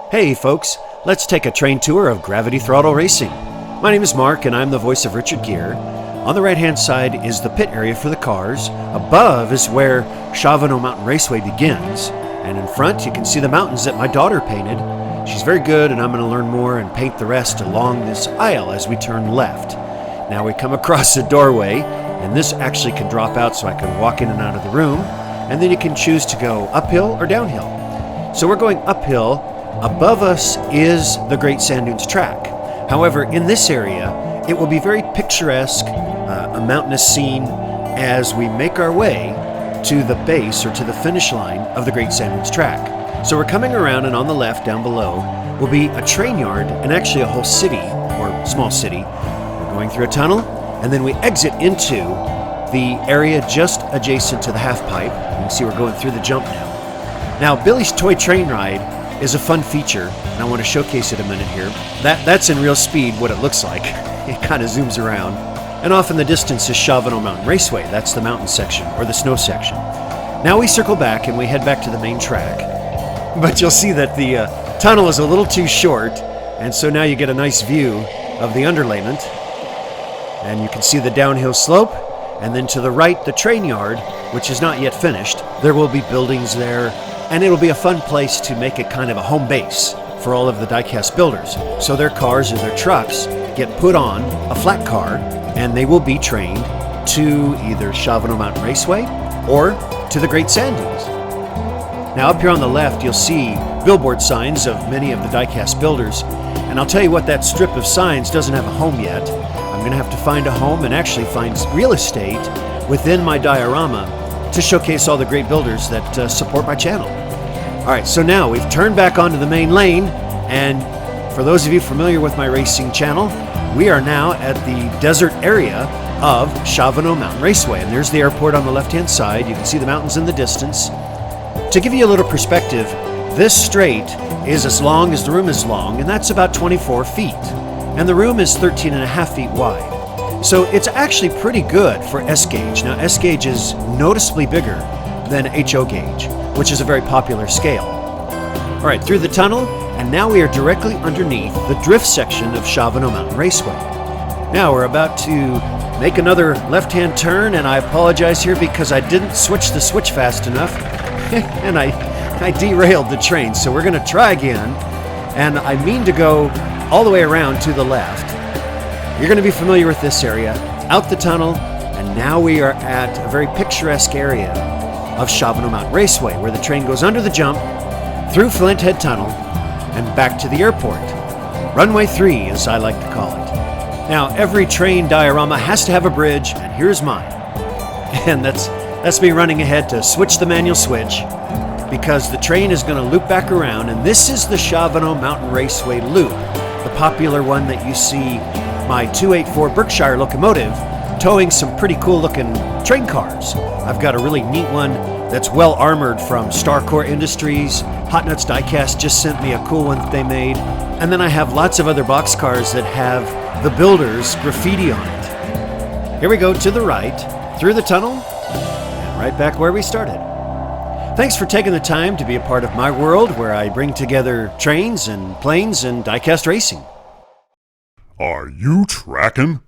Hey folks, let's take a train tour of Gravity Throttle Racing. My name is Mark and I'm the voice of Richard Gere. On the right hand side is the pit area for the cars. Above is where Shavano Mountain Raceway begins. And in front you can see the mountains that my daughter painted. She's very good and I'm going to learn more and paint the rest along this aisle as we turn left. Now we come across a doorway and this actually can drop out so I can walk in and out of the room. And then you can choose to go uphill or downhill. So we're going uphill. Above us is the Great Sand Dunes track. However, in this area, it will be very picturesque, a mountainous scene as we make our way to the base or to the finish line of the Great Sand Dunes track. So we're coming around, and on the left, down below, will be a train yard and actually a whole city, or small city. We're going through a tunnel, and then we exit into the area just adjacent to the half pipe. You can see we're going through the jump now. Now, Billy's Toy Train Ride is a fun feature, and I want to showcase it a minute here. That's in real speed what it looks like. It kind of zooms around. And off in the distance is Shavano Mountain Raceway. That's the mountain section, or the snow section. Now we circle back and we head back to the main track. But you'll see that the tunnel is a little too short, and so now you get a nice view of the underlayment. And you can see the downhill slope, and then to the right, the train yard, which is not yet finished. There will be buildings there, and it'll be a fun place to make it kind of a home base for all of the diecast builders. So their cars or their trucks get put on a flat car and they will be trained to either Shavano Mountain Raceway or to the Great Sand Dunes. Now up here on the left you'll see billboard signs of many of the diecast builders, and I'll tell you what, that strip of signs doesn't have a home yet. I'm going to have to find a home and actually find real estate within my diorama to showcase all the great builders that support my channel. All right, so now we've turned back onto the main lane, and for those of you familiar with my racing channel, we are now at the desert area of Shavano Mountain Raceway, and there's the airport on the left-hand side. You can see the mountains in the distance. To give you a little perspective, this straight is as long as the room is long, and that's about 24 feet, and the room is 13.5 feet wide. So it's actually pretty good for S-gauge. Now S-gauge is noticeably bigger than HO gauge, which is a very popular scale. All right, through the tunnel, and now we are directly underneath the drift section of Shavano Mountain Raceway. Now we're about to make another left-hand turn, and I apologize here because I didn't switch the switch fast enough, and I derailed the train. So we're gonna try again, and I mean to go all the way around to the left. You're going to be familiar with this area, out the tunnel, and now we are at a very picturesque area of Shavano Mountain Raceway, where the train goes under the jump, through Flint Head Tunnel, and back to the airport. Runway 3, as I like to call it. Now, every train diorama has to have a bridge, and here's mine. And that's me running ahead to switch the manual switch, because the train is going to loop back around, and this is the Shavano Mountain Raceway loop, the popular one that you see my 284 Berkshire locomotive towing some pretty cool looking train cars. I've got a really neat one that's well armored from Starcore Industries. Hot Nuts Diecast just sent me a cool one that they made. And then I have lots of other box cars that have the builders graffiti on it. Here we go to the right, through the tunnel, and right back where we started. Thanks for taking the time to be a part of my world where I bring together trains and planes and diecast racing. Are you tracking?